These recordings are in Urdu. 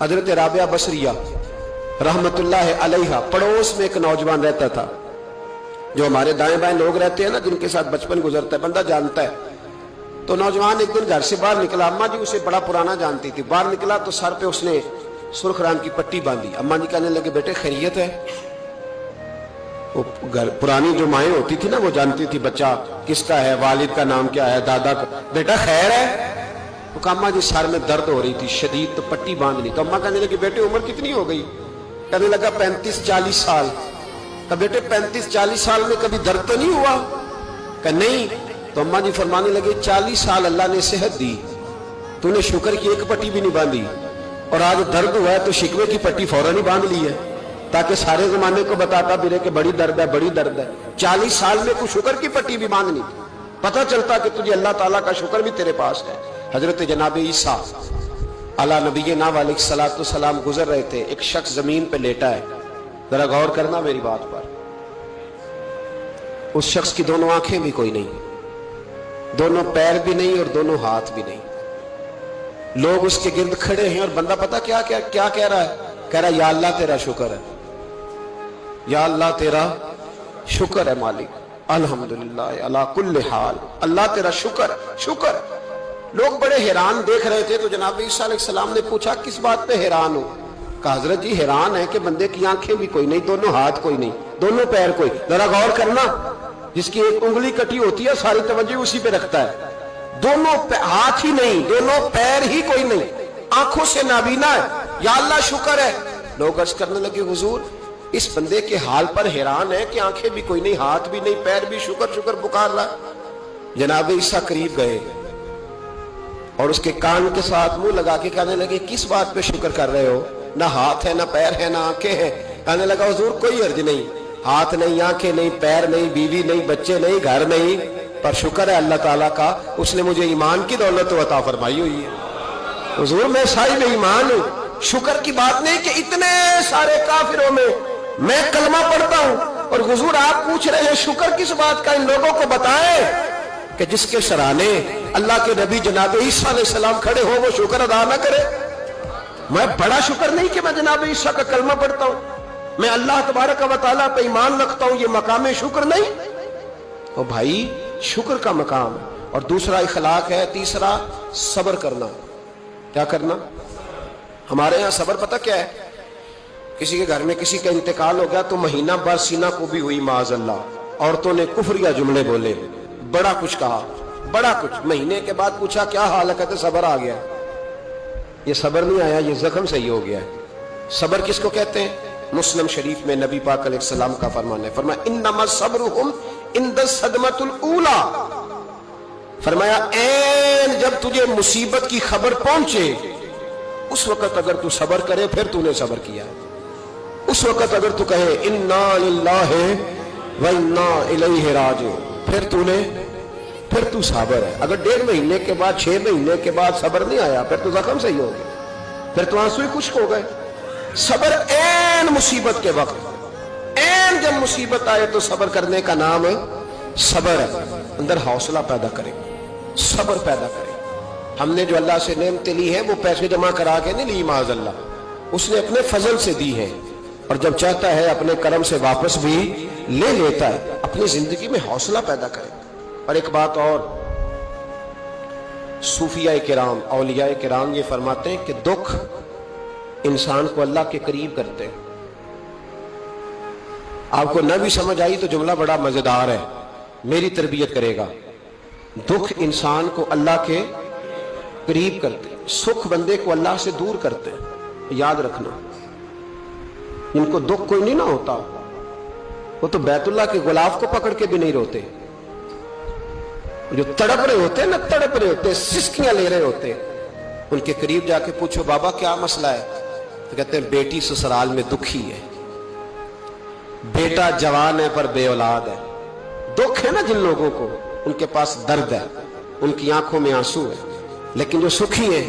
حضرت رابعہ بصریہ رحمت اللہ علیہا پڑوس میں ایک نوجوان رہتا تھا. جو ہمارے دائیں بائیں لوگ رہتے ہیں نا، جن کے ساتھ بچپن گزرتا ہے، بندہ جانتا ہے. تو نوجوان ایک دن گھر سے باہر نکلا. اماں جی اسے بڑا پرانا جانتی تھی. باہر نکلا تو سر پہ اس نے سرخ رنگ کی پٹی باندھی. اماں جی کہنے لگے بیٹے خیریت ہے؟ وہ پرانی جو مائیں ہوتی تھی نا، وہ جانتی تھی بچہ کس کا ہے، والد کا نام کیا ہے، دادا کا. بیٹا خیر ہے؟ تو کہا اماں جی سر میں درد ہو رہی تھی شدید، تو پٹی باندھ لی. تو اماں کہنے لگی بیٹے عمر کتنی ہو گئی؟ کہنے لگا 35-40 سال. کہ بیٹے 35-40 سال میں کبھی درد تو نہیں ہوا؟ کہ نہیں. تو اماں جی فرمانے لگے 40 سال اللہ نے صحت دی، تو نے شکر کی ایک پٹی بھی نہیں باندھی، اور آج درد ہوا ہے تو شکوے کی پٹی فوراً ہی باندھ لی ہے، تاکہ سارے زمانے کو بتاتا بھی رہے کہ بڑی درد ہے بڑی درد ہے. 40 سال میں کوئی شکر کی پٹی بھی باندھنی تھی. پتہ چلتا کہ تجھے اللہ تعالیٰ کا شکر بھی تیرے پاس ہے. حضرت جناب عیسیٰ علی نبینا علیہ الصلوۃ والسلام گزر رہے تھے. ایک شخص زمین پہ لیٹا ہے. ذرا غور کرنا میری بات پر. اس شخص کی دونوں آنکھیں بھی کوئی نہیں، دونوں پیر بھی نہیں، اور دونوں ہاتھ بھی نہیں. لوگ اس کے گرد کھڑے ہیں، اور بندہ پتہ کیا کہہ رہا ہے؟ کہہ رہا ہے یا اللہ تیرا شکر ہے، یا اللہ تیرا شکر ہے مالک، الحمدللہ علی کل حال، اللہ تیرا شکر شکر. لوگ بڑے حیران دیکھ رہے تھے. تو جناب عیسیٰ علیہ السلام نے پوچھا کس بات پہ حیران ہو؟ کہا حضرت جی حیران ہے کہ بندے کی آنکھیں بھی کوئی نہیں، دونوں ہاتھ کوئی نہیں، دونوں پیر کوئی. ذرا غور کرنا، جس کی ایک انگلی کٹی ہوتی ہے ساری توجہ اسی پہ رکھتا ہے. دونوں ہاتھ ہی نہیں، دونوں پیر ہی کوئی نہیں، آنکھوں سے نابینا ہے. یا اللہ شکر ہے. لوگ عرض کرنے لگے حضور اس بندے کے حال پر حیران ہے کہ آنکھیں بھی کوئی نہیں، ہاتھ بھی نہیں، پیر بھی، شکر شکر پکار رہا. جناب عیسیٰ قریب گئے اور اس کے کان کے ساتھ منہ لگا کے کہنے لگے کس بات پہ شکر کر رہے ہو؟ نہ ہاتھ ہے، نہ پیر ہے، نہ آنکھیں ہیں. کہنے لگا حضور کوئی عرض نہیں، ہاتھ نہیں، آنکھیں نہیں، پیر نہیں، بیوی نہیں، بچے نہیں، گھر نہیں، پر شکر ہے اللہ تعالیٰ کا، اس نے مجھے ایمان کی دولت عطا فرمائی ہوئی ہے. حضور میں صاحب ایمان ہوں. شکر کی بات نہیں کہ اتنے سارے کافروں میں کلمہ پڑھتا ہوں، اور حضور آپ پوچھ رہے ہیں شکر کس بات کا؟ ان لوگوں کو بتائیں کہ جس کے سرانے اللہ کے نبی جناب عیسیٰ علیہ السلام کھڑے ہو وہ شکر ادا نہ کرے. میں بڑا شکر نہیں کہ میں جناب عیسیٰ کا کلمہ پڑھتا ہوں، میں اللہ تبارک و تعالیٰ پہ ایمان رکھتا ہوں، یہ مقام شکر نہیں؟ تو بھائی شکر کا مقام ہے. اور دوسرا اخلاق ہے، تیسرا صبر کرنا. کیا کرنا؟ ہمارے ہاں صبر پتہ کیا ہے؟ کسی کے گھر میں کسی کا انتقال ہو گیا تو مہینہ بھر سینہ کو بھی ہوئی معاذ اللہ، عورتوں نے کفریہ جملے بولے، بڑا کچھ کہا، بڑا کچھ. مہینے کے بعد پوچھا کیا حال ہے؟ کہتے صبر آ گیا. یہ صبر نہیں آیا، یہ زخم صحیح ہو گیا ہے. صبر کس کو کہتے ہیں؟ مسلم شریف میں نبی پاک علیہ السلام کا فرمان ہے، فرمایا انما الصبرهم عند الصدمۃ الاولى. فرمایا این جب تجھے مصیبت کی خبر پہنچے اس وقت اگر تو صبر کرے پھر تو نے صبر کیا. اس وقت اگر تو کہے انا للہ و انا الیہ راجعون پھر تو صابر ہے. اگر 1.5 مہینے کے بعد 6 مہینے کے بعد صبر نہیں آیا پھر تو زخم صحیح ہو گیا، پھر تو آنسو ہی خشک ہو گئے. صبر این مصیبت کے وقت، این جب مصیبت آئے تو صبر کرنے کا نام صبر ہے. اندر حوصلہ پیدا کرے، صبر پیدا کرے. ہم نے جو اللہ سے نعمتیں لی ہیں وہ پیسے جمع کرا کے نہیں لی معاذ اللہ، اس نے اپنے فضل سے دی ہے، اور جب چاہتا ہے اپنے کرم سے واپس بھی لے لیتا ہے. اپنی زندگی میں حوصلہ پیدا کرے. اور ایک بات اور، صوفیاء کرام، اولیاء کرام یہ فرماتے ہیں کہ دکھ انسان کو اللہ کے قریب کرتے ہیں. آپ کو نہ بھی سمجھ آئی تو جملہ بڑا مزیدار ہے، میری تربیت کرے گا. دکھ انسان کو اللہ کے قریب کرتے ہیں، سکھ بندے کو اللہ سے دور کرتے ہیں. یاد رکھنا، ان کو دکھ کوئی نہیں نہ ہوتا، وہ تو بیت اللہ کے غلاف کو پکڑ کے بھی نہیں روتے. جو تڑپ رہے ہوتے ہیں نا، تڑپ رہے ہوتے ہیں، سسکیاں لے رہے ہوتے ہیں، ان کے قریب جا کے پوچھو بابا کیا مسئلہ ہے؟ تو کہتے ہیں بیٹی سسرال میں دکھی ہے، بیٹا جوان ہے پر بے اولاد ہے. دکھ ہے نا جن لوگوں کو، ان کے پاس درد ہے، ان کی آنکھوں میں آنسو ہے. لیکن جو سکھی ہیں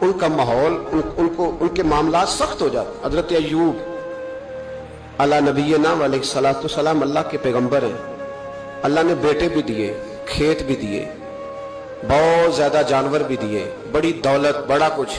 ان کا ماحول، ان کے معاملات سخت ہو جاتے. حضرت ایوب علی نبینا علیہ الصلوۃ والسلام اللہ کے پیغمبر ہیں. اللہ نے بیٹے بھی دیے، کھیت بھی دیے، بہت زیادہ جانور بھی دیے، بڑی دولت، بڑا کچھ.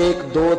1 2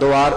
2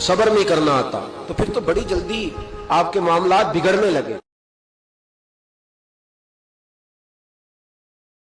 صبر نہیں کرنا آتا تو پھر تو بڑی جلدی آپ کے معاملات بگڑنے لگے.